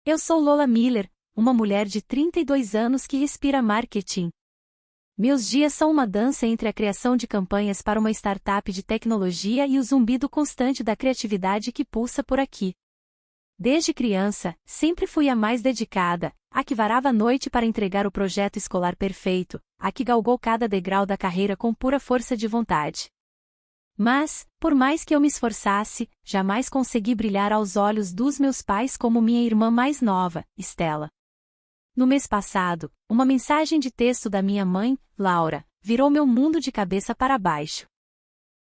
Eu sou Lola Miller, uma mulher de 32 anos que respira marketing. Meus dias são uma dança entre a criação de campanhas para uma startup de tecnologia e o zumbido constante da criatividade que pulsa por aqui. Desde criança, sempre fui a mais dedicada, a que varava a noite para entregar o projeto escolar perfeito, a que galgou cada degrau da carreira com pura força de vontade. Mas, por mais que eu me esforçasse, jamais consegui brilhar aos olhos dos meus pais como minha irmã mais nova, Stella. No mês passado, uma mensagem de texto da minha mãe, Laura, virou meu mundo de cabeça para baixo.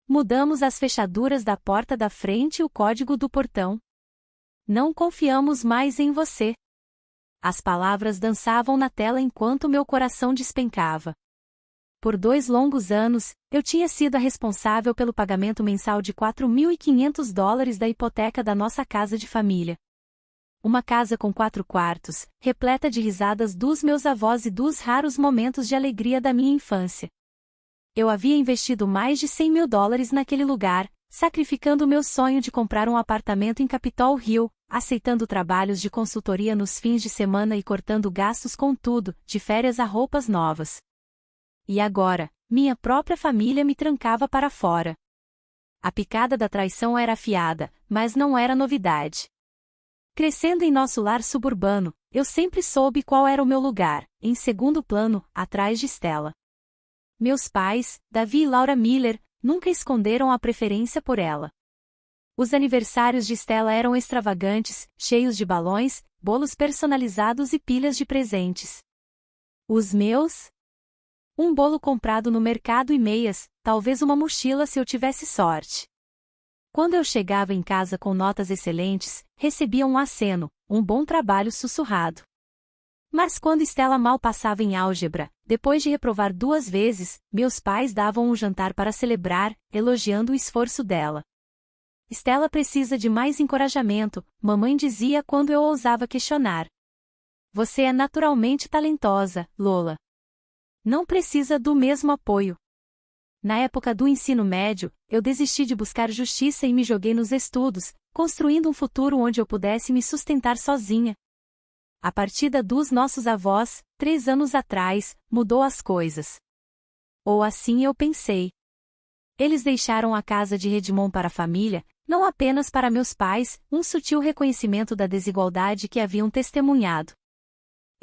Mudamos as fechaduras da porta da frente e o código do portão. Não confiamos mais em você. As palavras dançavam na tela enquanto meu coração despencava. Por 2 longos anos, eu tinha sido a responsável pelo pagamento mensal de $4.500 da hipoteca da nossa casa de família. Uma casa com 4 quartos, repleta de risadas dos meus avós e dos raros momentos de alegria da minha infância. Eu havia investido mais de $100 mil naquele lugar, sacrificando o meu sonho de comprar um apartamento em Capitol Hill, aceitando trabalhos de consultoria nos fins de semana e cortando gastos com tudo, de férias a roupas novas. E agora, minha própria família me trancava para fora. A picada da traição era afiada, mas não era novidade. Crescendo em nosso lar suburbano, eu sempre soube qual era o meu lugar, em segundo plano, atrás de Stella. Meus pais, Davi e Laura Miller, nunca esconderam a preferência por ela. Os aniversários de Stella eram extravagantes, cheios de balões, bolos personalizados e pilhas de presentes. Os meus? Um bolo comprado no mercado e meias, talvez uma mochila se eu tivesse sorte. Quando eu chegava em casa com notas excelentes, recebia um aceno, um bom trabalho sussurrado. Mas quando Stella mal passava em álgebra, depois de reprovar 2 vezes, meus pais davam um jantar para celebrar, elogiando o esforço dela. Stella precisa de mais encorajamento, mamãe dizia quando eu ousava questionar. Você é naturalmente talentosa, Lola. Não precisa do mesmo apoio. Na época do ensino médio, eu desisti de buscar justiça e me joguei nos estudos, construindo um futuro onde eu pudesse me sustentar sozinha. A partida dos nossos avós, 3 anos atrás, mudou as coisas. Ou assim eu pensei. Eles deixaram a casa de Redmond para a família, não apenas para meus pais, um sutil reconhecimento da desigualdade que haviam testemunhado.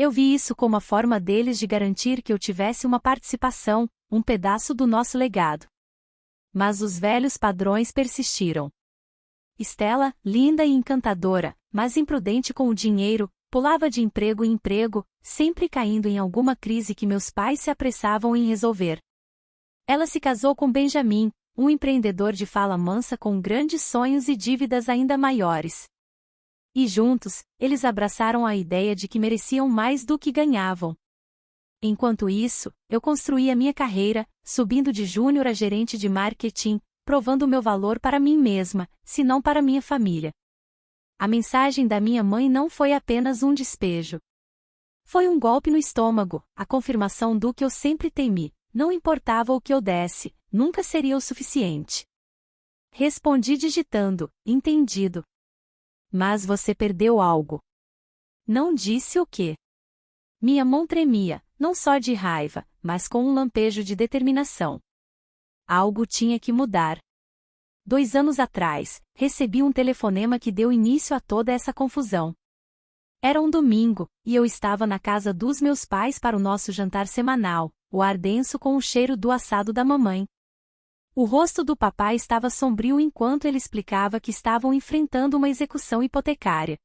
Eu vi isso como a forma deles de garantir que eu tivesse uma participação, um pedaço do nosso legado. Mas os velhos padrões persistiram. Stella, linda e encantadora, mas imprudente com o dinheiro, pulava de emprego em emprego, sempre caindo em alguma crise que meus pais se apressavam em resolver. Ela se casou com Benjamin, um empreendedor de fala mansa com grandes sonhos e dívidas ainda maiores. E juntos, eles abraçaram a ideia de que mereciam mais do que ganhavam. Enquanto isso, eu construía minha carreira, subindo de júnior a gerente de marketing, provando meu valor para mim mesma, se não para minha família. A mensagem da minha mãe não foi apenas um despejo. Foi um golpe no estômago, a confirmação do que eu sempre temi, não importava o que eu desse, nunca seria o suficiente. Respondi digitando, entendido. Mas você perdeu algo. Não disse o quê. Minha mão tremia, não só de raiva, mas com um lampejo de determinação. Algo tinha que mudar. 2 anos atrás, recebi um telefonema que deu início a toda essa confusão. Era um domingo, e eu estava na casa dos meus pais para o nosso jantar semanal, o ar denso com o cheiro do assado da mamãe. O rosto do papai estava sombrio enquanto ele explicava que estavam enfrentando uma execução hipotecária.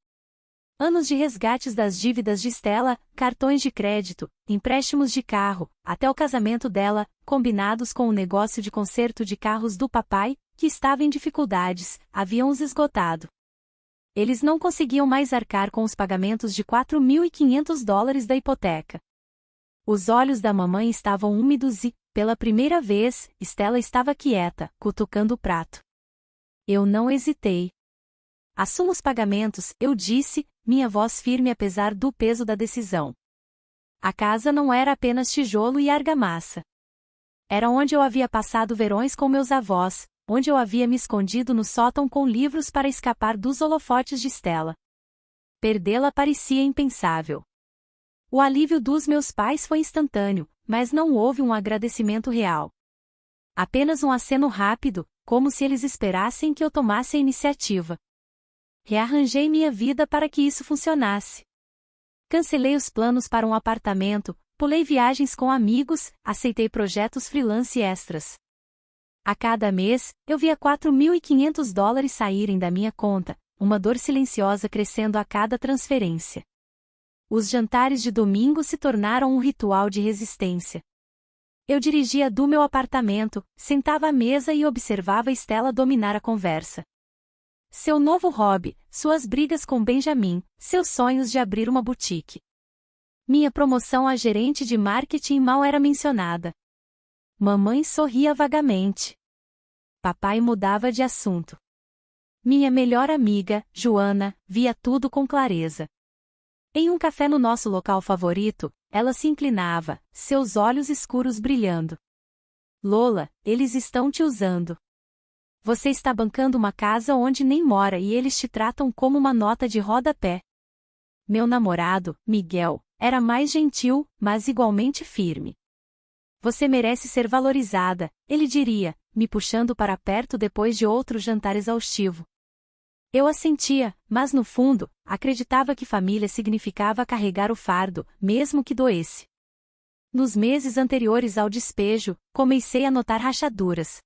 Anos de resgates das dívidas de Stella, cartões de crédito, empréstimos de carro, até o casamento dela, combinados com o negócio de conserto de carros do papai, que estava em dificuldades, haviam os esgotado. Eles não conseguiam mais arcar com os pagamentos de $4.500 da hipoteca. Os olhos da mamãe estavam úmidos e, pela primeira vez, Stella estava quieta, cutucando o prato. Eu não hesitei. Assuma os pagamentos, eu disse, minha voz firme apesar do peso da decisão. A casa não era apenas tijolo e argamassa. Era onde eu havia passado verões com meus avós, onde eu havia me escondido no sótão com livros para escapar dos holofotes de Stella. Perdê-la parecia impensável. O alívio dos meus pais foi instantâneo, mas não houve um agradecimento real. Apenas um aceno rápido, como se eles esperassem que eu tomasse a iniciativa. Rearranjei minha vida para que isso funcionasse. Cancelei os planos para um apartamento, pulei viagens com amigos, aceitei projetos freelance extras. A cada mês, eu via $4.500 saírem da minha conta, uma dor silenciosa crescendo a cada transferência. Os jantares de domingo se tornaram um ritual de resistência. Eu dirigia do meu apartamento, sentava à mesa e observava Stella dominar a conversa. Seu novo hobby, suas brigas com Benjamin, seus sonhos de abrir uma boutique. Minha promoção a gerente de marketing mal era mencionada. Mamãe sorria vagamente. Papai mudava de assunto. Minha melhor amiga, Joana, via tudo com clareza. Em um café no nosso local favorito, ela se inclinava, seus olhos escuros brilhando. Lola, eles estão te usando. Você está bancando uma casa onde nem mora e eles te tratam como uma nota de rodapé. Meu namorado, Miguel, era mais gentil, mas igualmente firme. Você merece ser valorizada, ele diria, me puxando para perto depois de outro jantar exaustivo. Eu assentia, mas no fundo, acreditava que família significava carregar o fardo, mesmo que doesse. Nos meses anteriores ao despejo, comecei a notar rachaduras.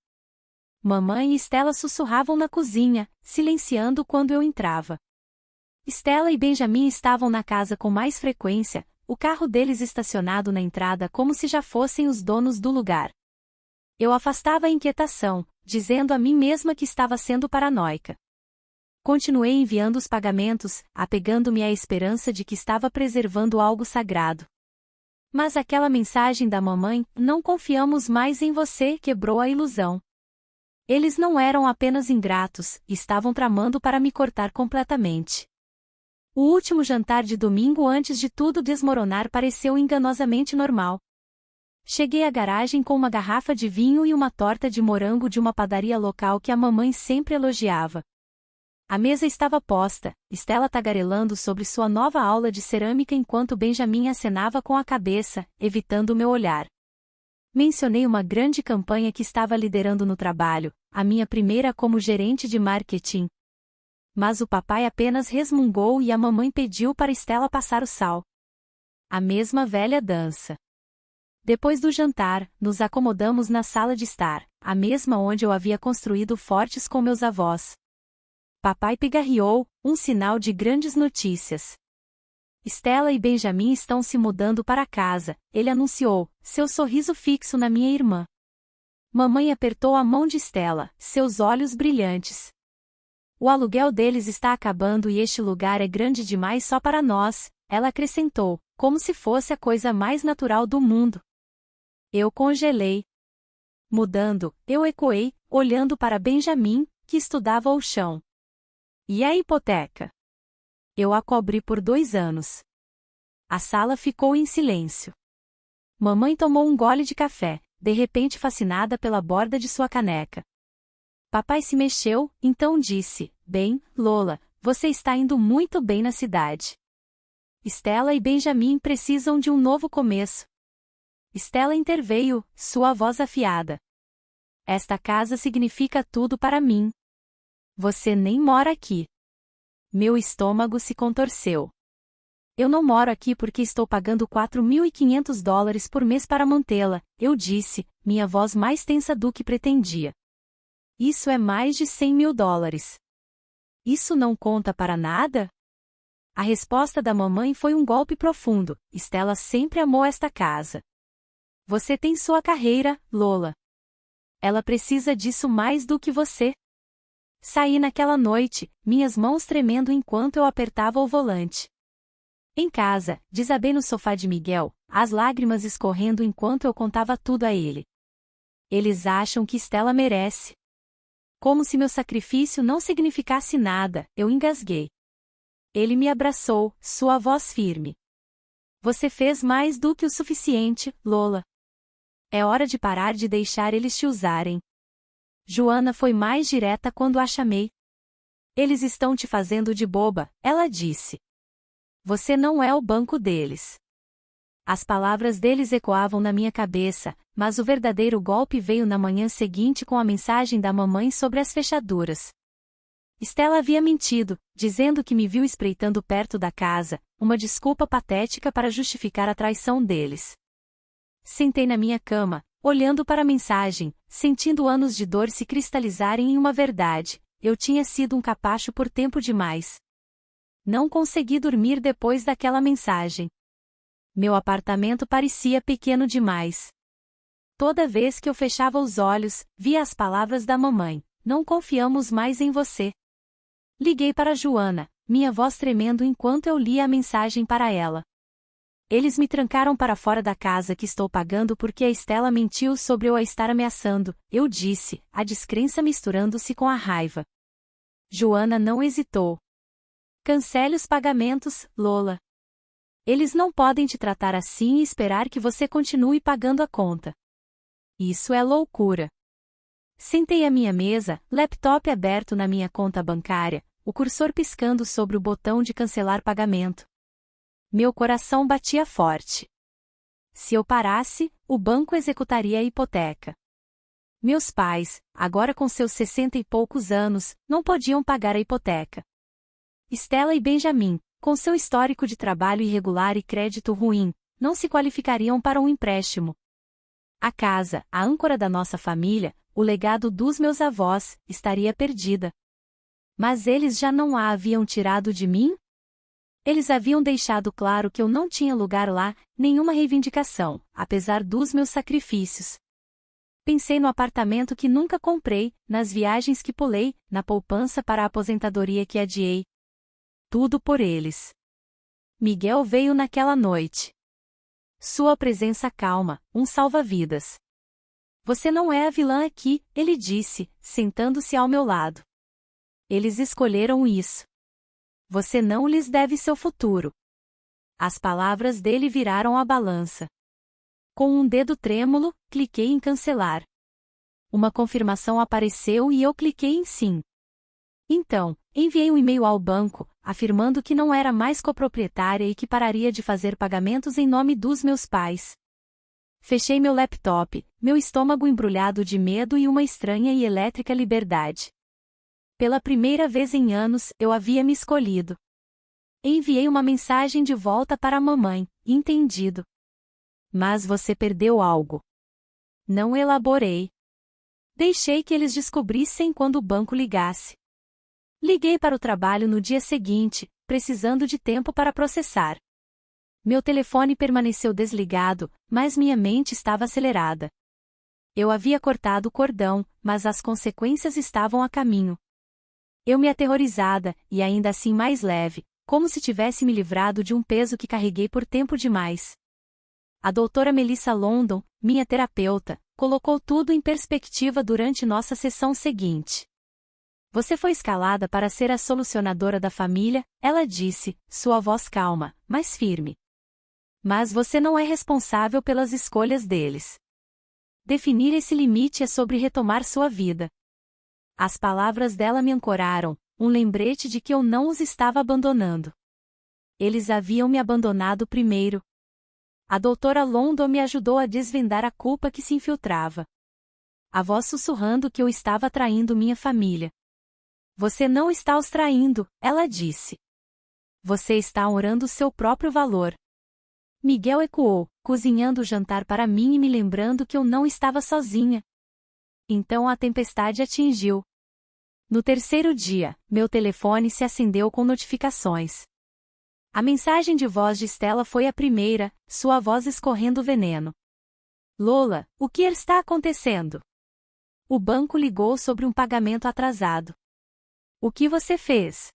Mamãe e Stella sussurravam na cozinha, silenciando quando eu entrava. Stella e Benjamin estavam na casa com mais frequência, o carro deles estacionado na entrada como se já fossem os donos do lugar. Eu afastava a inquietação, dizendo a mim mesma que estava sendo paranoica. Continuei enviando os pagamentos, apegando-me à esperança de que estava preservando algo sagrado. Mas aquela mensagem da mamãe, não confiamos mais em você, quebrou a ilusão. Eles não eram apenas ingratos, estavam tramando para me cortar completamente. O último jantar de domingo antes de tudo desmoronar pareceu enganosamente normal. Cheguei à garagem com uma garrafa de vinho e uma torta de morango de uma padaria local que a mamãe sempre elogiava. A mesa estava posta, Stella tagarelando sobre sua nova aula de cerâmica enquanto Benjamin acenava com a cabeça, evitando o meu olhar. Mencionei uma grande campanha que estava liderando no trabalho, a minha primeira como gerente de marketing. Mas o papai apenas resmungou e a mamãe pediu para Stella passar o sal. A mesma velha dança. Depois do jantar, nos acomodamos na sala de estar, a mesma onde eu havia construído fortes com meus avós. Papai pigarreou, um sinal de grandes notícias. Stella e Benjamin estão se mudando para casa, ele anunciou, seu sorriso fixo na minha irmã. Mamãe apertou a mão de Stella, seus olhos brilhantes. O aluguel deles está acabando e este lugar é grande demais só para nós, ela acrescentou, como se fosse a coisa mais natural do mundo. Eu congelei. Mudando, eu ecoei, olhando para Benjamin, que estudava o chão. E a hipoteca? Eu a cobri por 2 anos. A sala ficou em silêncio. Mamãe tomou um gole de café, de repente fascinada pela borda de sua caneca. Papai se mexeu, então disse, bem, Lola, você está indo muito bem na cidade. Stella e Benjamin precisam de um novo começo. Stella interveio, sua voz afiada. Esta casa significa tudo para mim. Você nem mora aqui. Meu estômago se contorceu. Eu não moro aqui porque estou pagando $4.500 por mês para mantê-la, eu disse, minha voz mais tensa do que pretendia. Isso é mais de $100.000. Isso não conta para nada? A resposta da mamãe foi um golpe profundo, Stella sempre amou esta casa. Você tem sua carreira, Lola. Ela precisa disso mais do que você. Saí naquela noite, minhas mãos tremendo enquanto eu apertava o volante. Em casa, desabei no sofá de Miguel, as lágrimas escorrendo enquanto eu contava tudo a ele. Eles acham que Stella merece. Como se meu sacrifício não significasse nada, eu engasguei. Ele me abraçou, sua voz firme. Você fez mais do que o suficiente, Lola. É hora de parar de deixar eles te usarem. Joana foi mais direta quando a chamei. Eles estão te fazendo de boba, ela disse. Você não é o banco deles. As palavras deles ecoavam na minha cabeça, mas o verdadeiro golpe veio na manhã seguinte com a mensagem da mamãe sobre as fechaduras. Stella havia mentido, dizendo que me viu espreitando perto da casa, uma desculpa patética para justificar a traição deles. Sentei na minha cama, olhando para a mensagem, sentindo anos de dor se cristalizarem em uma verdade: eu tinha sido um capacho por tempo demais. Não consegui dormir depois daquela mensagem. Meu apartamento parecia pequeno demais. Toda vez que eu fechava os olhos, via as palavras da mamãe: não confiamos mais em você. Liguei para Joana, minha voz tremendo enquanto eu lia a mensagem para ela. Eles me trancaram para fora da casa que estou pagando porque a Stella mentiu sobre eu a estar ameaçando, eu disse, a descrença misturando-se com a raiva. Joana não hesitou. Cancele os pagamentos, Lola. Eles não podem te tratar assim e esperar que você continue pagando a conta. Isso é loucura. Sentei à minha mesa, laptop aberto na minha conta bancária, o cursor piscando sobre o botão de cancelar pagamento. Meu coração batia forte. Se eu parasse, o banco executaria a hipoteca. Meus pais, agora com seus 60 e poucos anos, não podiam pagar a hipoteca. Stella e Benjamin, com seu histórico de trabalho irregular e crédito ruim, não se qualificariam para um empréstimo. A casa, a âncora da nossa família, o legado dos meus avós, estaria perdida. Mas eles já não a haviam tirado de mim? Eles haviam deixado claro que eu não tinha lugar lá, nenhuma reivindicação, apesar dos meus sacrifícios. Pensei no apartamento que nunca comprei, nas viagens que pulei, na poupança para a aposentadoria que adiei. Tudo por eles. Miguel veio naquela noite. Sua presença calma, um salva-vidas. Você não é a vilã aqui, ele disse, sentando-se ao meu lado. Eles escolheram isso. Você não lhes deve seu futuro. As palavras dele viraram a balança. Com um dedo trêmulo, cliquei em cancelar. Uma confirmação apareceu e eu cliquei em sim. Então, enviei um e-mail ao banco, afirmando que não era mais coproprietária e que pararia de fazer pagamentos em nome dos meus pais. Fechei meu laptop, meu estômago embrulhado de medo e uma estranha e elétrica liberdade. Pela primeira vez em anos, eu havia me escolhido. Enviei uma mensagem de volta para a mamãe, entendido. Mas você perdeu algo. Não elaborei. Deixei que eles descobrissem quando o banco ligasse. Liguei para o trabalho no dia seguinte, precisando de tempo para processar. Meu telefone permaneceu desligado, mas minha mente estava acelerada. Eu havia cortado o cordão, mas as consequências estavam a caminho. Eu me aterrorizada, e ainda assim mais leve, como se tivesse me livrado de um peso que carreguei por tempo demais. A doutora Melissa London, minha terapeuta, colocou tudo em perspectiva durante nossa sessão seguinte. Você foi escalada para ser a solucionadora da família, ela disse, sua voz calma, mas firme. Mas você não é responsável pelas escolhas deles. Definir esse limite é sobre retomar sua vida. As palavras dela me ancoraram, um lembrete de que eu não os estava abandonando. Eles haviam me abandonado primeiro. A doutora London me ajudou a desvendar a culpa que se infiltrava. A voz sussurrando que eu estava traindo minha família. Você não está os traindo, ela disse. Você está honrando seu próprio valor. Miguel ecoou, cozinhando o jantar para mim e me lembrando que eu não estava sozinha. Então a tempestade atingiu. No terceiro dia, meu telefone se acendeu com notificações. A mensagem de voz de Stella foi a primeira, sua voz escorrendo veneno. Lola, o que está acontecendo? O banco ligou sobre um pagamento atrasado. O que você fez?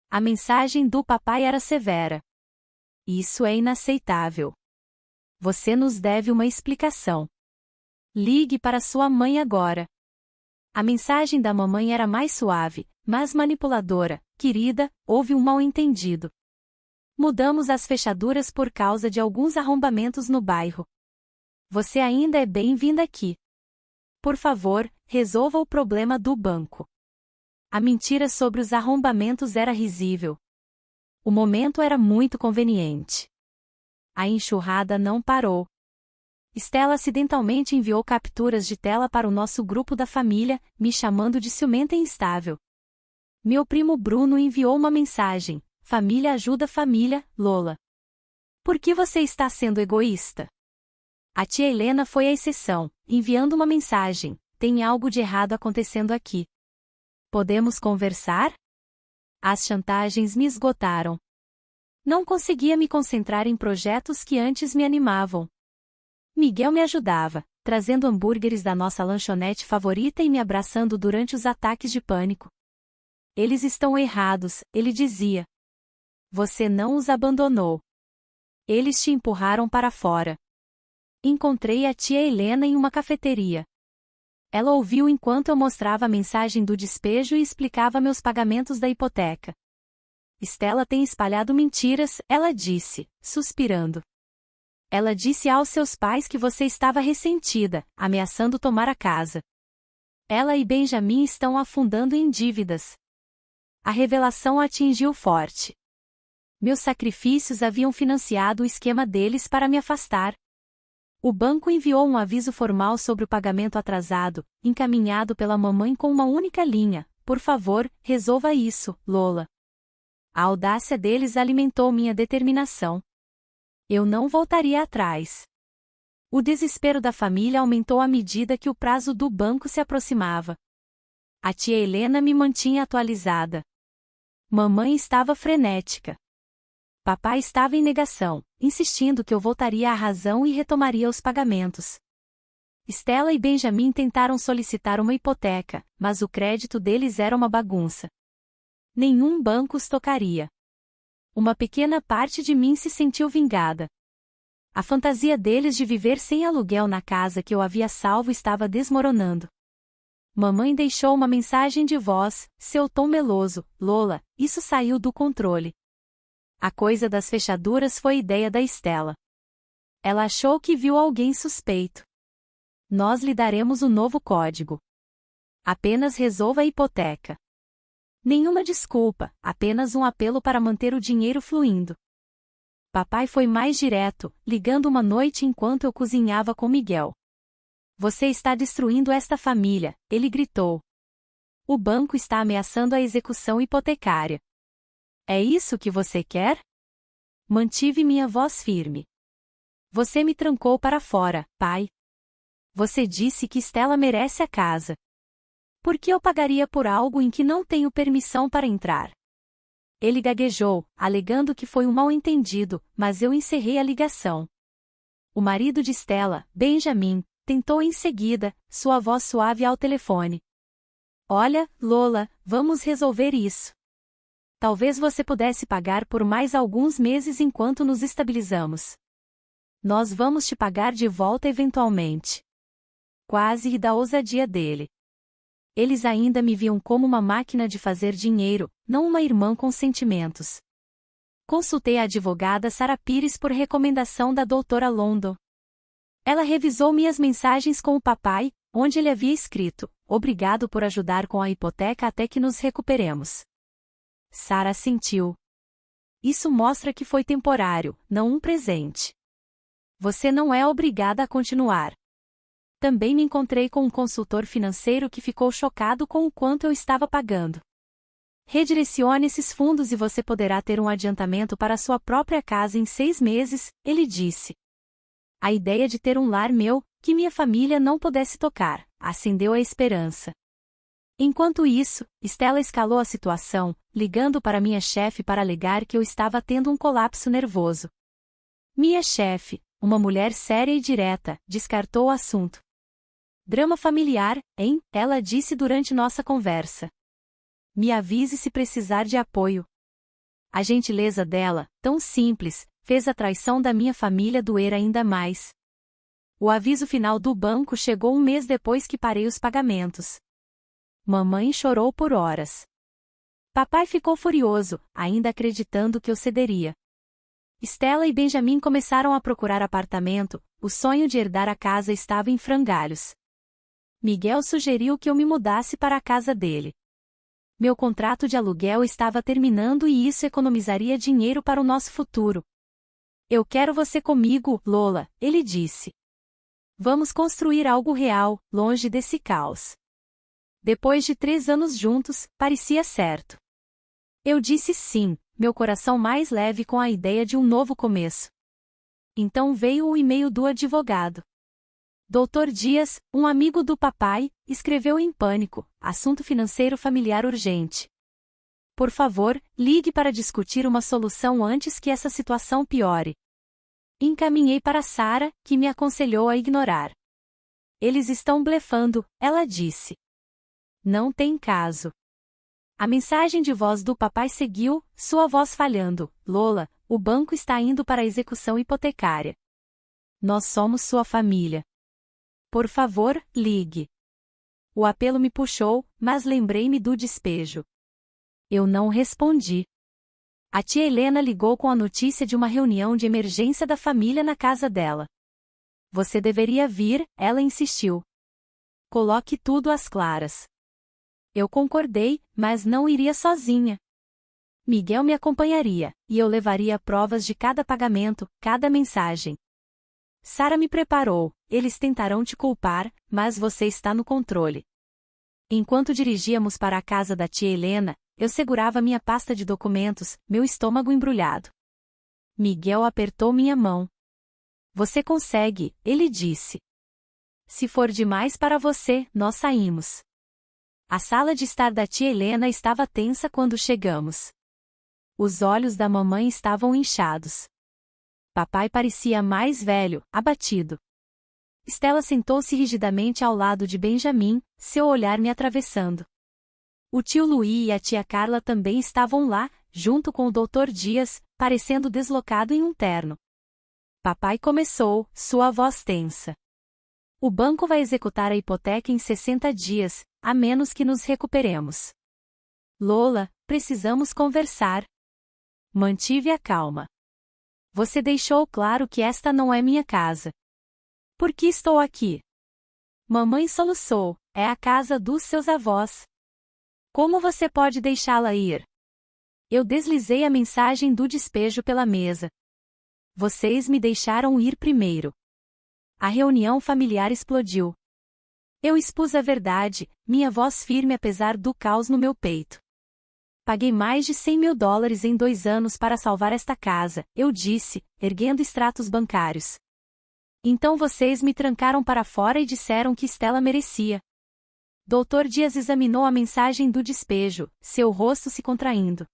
A mensagem do papai era severa. Isso é inaceitável. Você nos deve uma explicação. Ligue para sua mãe agora. A mensagem da mamãe era mais suave, mas manipuladora. Querida, houve um mal-entendido. Mudamos as fechaduras por causa de alguns arrombamentos no bairro. Você ainda é bem-vinda aqui. Por favor, resolva o problema do banco. A mentira sobre os arrombamentos era risível. O momento era muito conveniente. A enxurrada não parou. Stella acidentalmente enviou capturas de tela para o nosso grupo da família, me chamando de ciumenta e instável. Meu primo Bruno enviou uma mensagem: família ajuda família, Lola. Por que você está sendo egoísta? A tia Helena foi a exceção, enviando uma mensagem: tem algo de errado acontecendo aqui. Podemos conversar? As chantagens me esgotaram. Não conseguia me concentrar em projetos que antes me animavam. Miguel me ajudava, trazendo hambúrgueres da nossa lanchonete favorita e me abraçando durante os ataques de pânico. Eles estão errados, ele dizia. Você não os abandonou. Eles te empurraram para fora. Encontrei a tia Helena em uma cafeteria. Ela ouviu enquanto eu mostrava a mensagem do despejo e explicava meus pagamentos da hipoteca. Stella tem espalhado mentiras, ela disse, suspirando. Ela disse aos seus pais que você estava ressentida, ameaçando tomar a casa. Ela e Benjamin estão afundando em dívidas. A revelação atingiu forte. Meus sacrifícios haviam financiado o esquema deles para me afastar. O banco enviou um aviso formal sobre o pagamento atrasado, encaminhado pela mamãe com uma única linha: por favor, resolva isso, Lola. A audácia deles alimentou minha determinação. Eu não voltaria atrás. O desespero da família aumentou à medida que o prazo do banco se aproximava. A tia Helena me mantinha atualizada. Mamãe estava frenética. Papai estava em negação, insistindo que eu voltaria à razão e retomaria os pagamentos. Stella e Benjamin tentaram solicitar uma hipoteca, mas o crédito deles era uma bagunça. Nenhum banco os tocaria. Uma pequena parte de mim se sentiu vingada. A fantasia deles de viver sem aluguel na casa que eu havia salvo estava desmoronando. Mamãe deixou uma mensagem de voz, seu tom meloso: Lola, isso saiu do controle. A coisa das fechaduras foi ideia da Stella. Ela achou que viu alguém suspeito. Nós lhe daremos o novo código. Apenas resolva a hipoteca. Nenhuma desculpa, apenas um apelo para manter o dinheiro fluindo. Papai foi mais direto, ligando uma noite enquanto eu cozinhava com Miguel. Você está destruindo esta família, ele gritou. O banco está ameaçando a execução hipotecária. É isso que você quer? Mantive minha voz firme. Você me trancou para fora, pai. Você disse que Stella merece a casa. Por que eu pagaria por algo em que não tenho permissão para entrar? Ele gaguejou, alegando que foi um mal-entendido, mas eu encerrei a ligação. O marido de Stella, Benjamin, tentou em seguida, sua voz suave ao telefone. Olha, Lola, vamos resolver isso. Talvez você pudesse pagar por mais alguns meses enquanto nos estabilizamos. Nós vamos te pagar de volta eventualmente. Quase ri da ousadia dele. Eles ainda me viam como uma máquina de fazer dinheiro, não uma irmã com sentimentos. Consultei a advogada Sara Pires por recomendação da doutora London. Ela revisou minhas mensagens com o papai, onde ele havia escrito: obrigado por ajudar com a hipoteca até que nos recuperemos. Sara assentiu. Isso mostra que foi temporário, não um presente. Você não é obrigada a continuar. Também me encontrei com um consultor financeiro que ficou chocado com o quanto eu estava pagando. Redirecione esses fundos e você poderá ter um adiantamento para sua própria casa em 6 meses, ele disse. A ideia de ter um lar meu, que minha família não pudesse tocar, acendeu a esperança. Enquanto isso, Stella escalou a situação, ligando para minha chefe para alegar que eu estava tendo um colapso nervoso. Minha chefe, uma mulher séria e direta, descartou o assunto. Drama familiar, hein? Ela disse durante nossa conversa. Me avise se precisar de apoio. A gentileza dela, tão simples, fez a traição da minha família doer ainda mais. O aviso final do banco chegou um mês depois que parei os pagamentos. Mamãe chorou por horas. Papai ficou furioso, ainda acreditando que eu cederia. Stella e Benjamin começaram a procurar apartamento, o sonho de herdar a casa estava em frangalhos. Miguel sugeriu que eu me mudasse para a casa dele. Meu contrato de aluguel estava terminando e isso economizaria dinheiro para o nosso futuro. Eu quero você comigo, Lola, ele disse. Vamos construir algo real, longe desse caos. Depois de 3 anos juntos, parecia certo. Eu disse sim, meu coração mais leve com a ideia de um novo começo. Então veio o e-mail do advogado. Dr. Dias, um amigo do papai, escreveu em pânico, assunto financeiro familiar urgente. Por favor, ligue para discutir uma solução antes que essa situação piore. Encaminhei para Sarah, que me aconselhou a ignorar. Eles estão blefando, ela disse. Não tem caso. A mensagem de voz do papai seguiu, sua voz falhando. Lola, o banco está indo para a execução hipotecária. Nós somos sua família. Por favor, ligue. O apelo me puxou, mas lembrei-me do despejo. Eu não respondi. A tia Helena ligou com a notícia de uma reunião de emergência da família na casa dela. Você deveria vir, ela insistiu. Coloque tudo às claras. Eu concordei, mas não iria sozinha. Miguel me acompanharia, e eu levaria provas de cada pagamento, cada mensagem. Sarah me preparou, eles tentarão te culpar, mas você está no controle. Enquanto dirigíamos para a casa da tia Helena, eu segurava minha pasta de documentos, meu estômago embrulhado. Miguel apertou minha mão. Você consegue, ele disse. Se for demais para você, nós saímos. A sala de estar da tia Helena estava tensa quando chegamos. Os olhos da mamãe estavam inchados. Papai parecia mais velho, abatido. Stella sentou-se rigidamente ao lado de Benjamin, seu olhar me atravessando. O tio Luí e a tia Carla também estavam lá, junto com o Dr. Dias, parecendo deslocado em um terno. Papai começou, sua voz tensa. O banco vai executar a hipoteca em 60 dias, a menos que nos recuperemos. Lola, precisamos conversar. Mantive a calma. Você deixou claro que esta não é minha casa. Por que estou aqui? Mamãe soluçou, é a casa dos seus avós. Como você pode deixá-la ir? Eu deslizei a mensagem do despejo pela mesa. Vocês me deixaram ir primeiro. A reunião familiar explodiu. Eu expus a verdade, minha voz firme apesar do caos no meu peito. Paguei mais de $100 mil em 2 anos para salvar esta casa, eu disse, erguendo extratos bancários. Então vocês me trancaram para fora e disseram que Stella merecia. Dr. Dias examinou a mensagem do despejo, seu rosto se contraindo.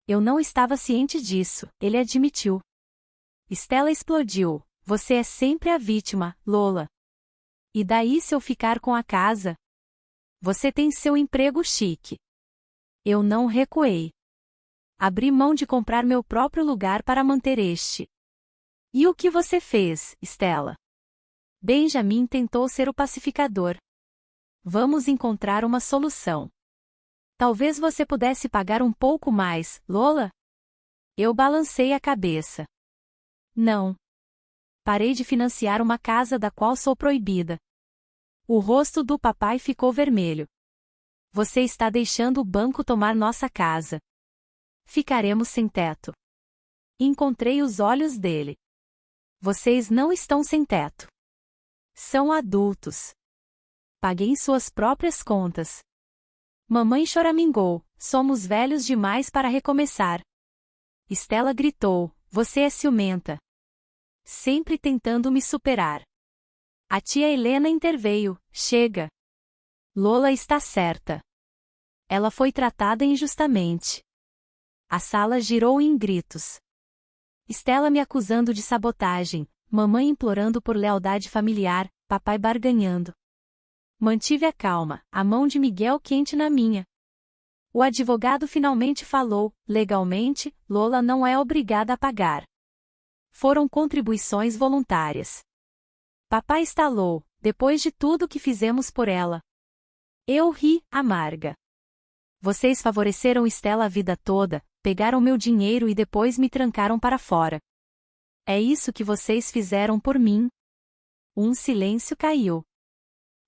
Eu não estava ciente disso, ele admitiu. Stella explodiu. Você é sempre a vítima, Lola. E daí se eu ficar com a casa? Você tem seu emprego chique. Eu não recuei. Abri mão de comprar meu próprio lugar para manter este. E o que você fez, Stella? Benjamin tentou ser o pacificador. Vamos encontrar uma solução. Talvez você pudesse pagar um pouco mais, Lola? Eu balancei a cabeça. Não. Parei de financiar uma casa da qual sou proibida. O rosto do papai ficou vermelho. Você está deixando o banco tomar nossa casa. Ficaremos sem teto. Encontrei os olhos dele. Vocês não estão sem teto. São adultos. Paguem suas próprias contas. Mamãe choramingou, somos velhos demais para recomeçar. Stella gritou, você é ciumenta. Sempre tentando me superar. A tia Helena interveio, chega. Lola está certa. Ela foi tratada injustamente. A sala girou em gritos. Stella me acusando de sabotagem, mamãe implorando por lealdade familiar, papai barganhando. Mantive a calma, a mão de Miguel quente na minha. O advogado finalmente falou, legalmente, Lola não é obrigada a pagar. Foram contribuições voluntárias. Papai estalou, depois de tudo que fizemos por ela. Eu ri, amarga. Vocês favoreceram Stella a vida toda, pegaram meu dinheiro e depois me trancaram para fora. É isso que vocês fizeram por mim? Um silêncio caiu.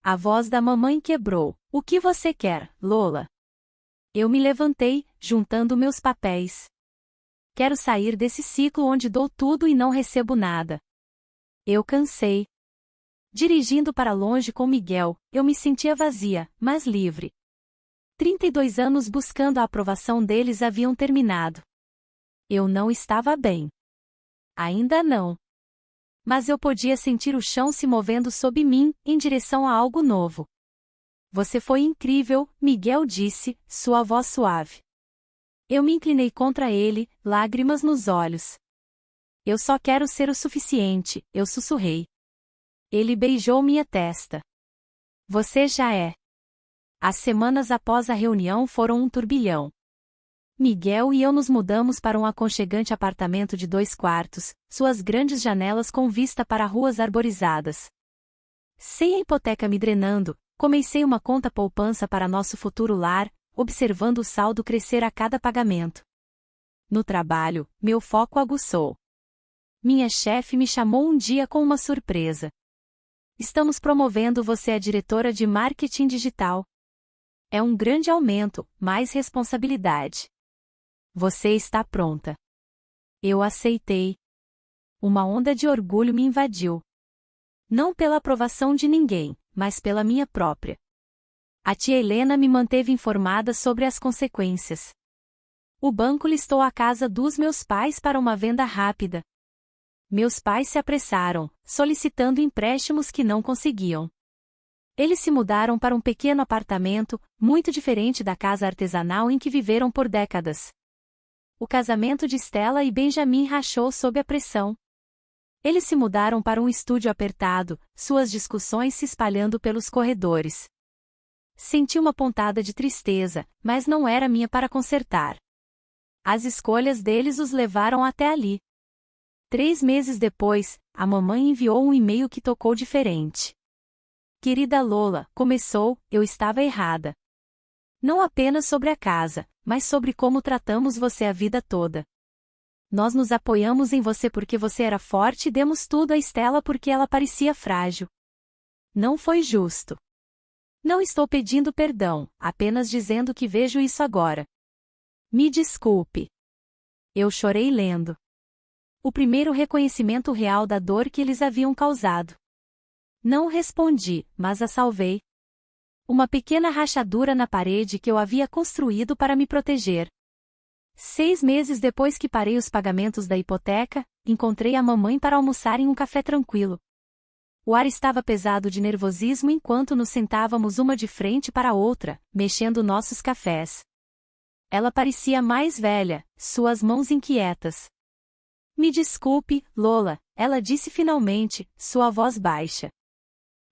A voz da mamãe quebrou. O que você quer, Lola? Eu me levantei, juntando meus papéis. Quero sair desse ciclo onde dou tudo e não recebo nada. Eu cansei. Dirigindo para longe com Miguel, eu me sentia vazia, mas livre. 32 anos buscando a aprovação deles haviam terminado. Eu não estava bem. Ainda não. Mas eu podia sentir o chão se movendo sob mim, em direção a algo novo. Você foi incrível, Miguel disse, sua voz suave. Eu me inclinei contra ele, lágrimas nos olhos. Eu só quero ser o suficiente, eu sussurrei. Ele beijou minha testa. Você já é. As semanas após a reunião foram um turbilhão. Miguel e eu nos mudamos para um aconchegante apartamento de 2 quartos, suas grandes janelas com vista para ruas arborizadas. Sem a hipoteca me drenando, comecei uma conta poupança para nosso futuro lar, observando o saldo crescer a cada pagamento. No trabalho, meu foco aguçou. Minha chefe me chamou um dia com uma surpresa. Estamos promovendo você a diretora de marketing digital. É um grande aumento, mais responsabilidade. Você está pronta. Eu aceitei. Uma onda de orgulho me invadiu. Não pela aprovação de ninguém, mas pela minha própria. A tia Helena me manteve informada sobre as consequências. O banco listou a casa dos meus pais para uma venda rápida. Meus pais se apressaram, solicitando empréstimos que não conseguiam. Eles se mudaram para um pequeno apartamento, muito diferente da casa artesanal em que viveram por décadas. O casamento de Stella e Benjamin rachou sob a pressão. Eles se mudaram para um estúdio apertado, suas discussões se espalhando pelos corredores. Senti uma pontada de tristeza, mas não era minha para consertar. As escolhas deles os levaram até ali. 3 meses depois, a mamãe enviou um e-mail que tocou diferente. Querida Lola, começou, eu estava errada. Não apenas sobre a casa, mas sobre como tratamos você a vida toda. Nós nos apoiamos em você porque você era forte e demos tudo a Stella porque ela parecia frágil. Não foi justo. Não estou pedindo perdão, apenas dizendo que vejo isso agora. Me desculpe. Eu chorei lendo. O primeiro reconhecimento real da dor que eles haviam causado. Não respondi, mas a salvei. Uma pequena rachadura na parede que eu havia construído para me proteger. 6 meses depois que parei os pagamentos da hipoteca, encontrei a mamãe para almoçar em um café tranquilo. O ar estava pesado de nervosismo enquanto nos sentávamos uma de frente para a outra, mexendo nossos cafés. Ela parecia mais velha, suas mãos inquietas. Me desculpe, Lola, ela disse finalmente, sua voz baixa.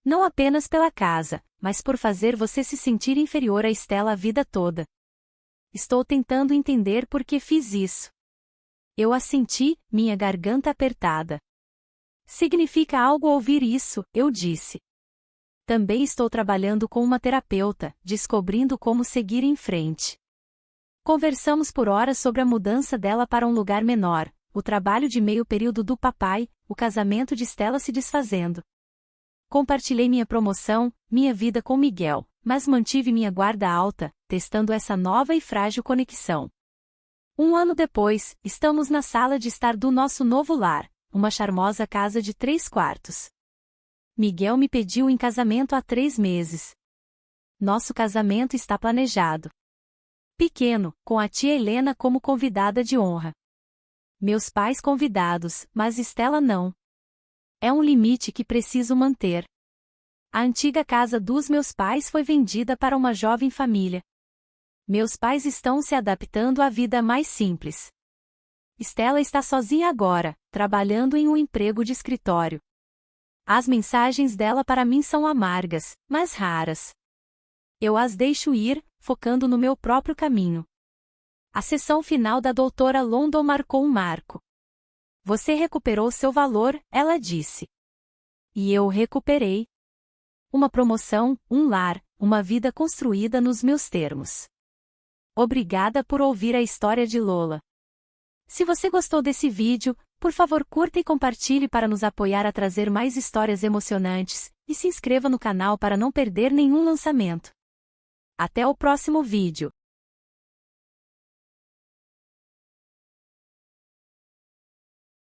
Não apenas pela casa, mas por fazer você se sentir inferior a Stella a vida toda. Estou tentando entender por que fiz isso. Eu assenti, minha garganta apertada. Significa algo ouvir isso, eu disse. Também estou trabalhando com uma terapeuta, descobrindo como seguir em frente. Conversamos por horas sobre a mudança dela para um lugar menor, o trabalho de meio período do papai, o casamento de Stella se desfazendo. Compartilhei minha promoção, minha vida com Miguel, mas mantive minha guarda alta, testando essa nova e frágil conexão. 1 ano depois, estamos na sala de estar do nosso novo lar, uma charmosa casa de 3 quartos. Miguel me pediu em casamento há 3 meses. Nosso casamento está planejado. Pequeno, com a tia Helena como convidada de honra. Meus pais convidados, mas Stella não. É um limite que preciso manter. A antiga casa dos meus pais foi vendida para uma jovem família. Meus pais estão se adaptando à vida mais simples. Stella está sozinha agora, trabalhando em um emprego de escritório. As mensagens dela para mim são amargas, mas raras. Eu as deixo ir, focando no meu próprio caminho. A sessão final da doutora London marcou um marco. Você recuperou seu valor, ela disse. E eu recuperei. Uma promoção, um lar, uma vida construída nos meus termos. Obrigada por ouvir a história de Lola. Se você gostou desse vídeo, por favor curta e compartilhe para nos apoiar a trazer mais histórias emocionantes, e se inscreva no canal para não perder nenhum lançamento. Até o próximo vídeo.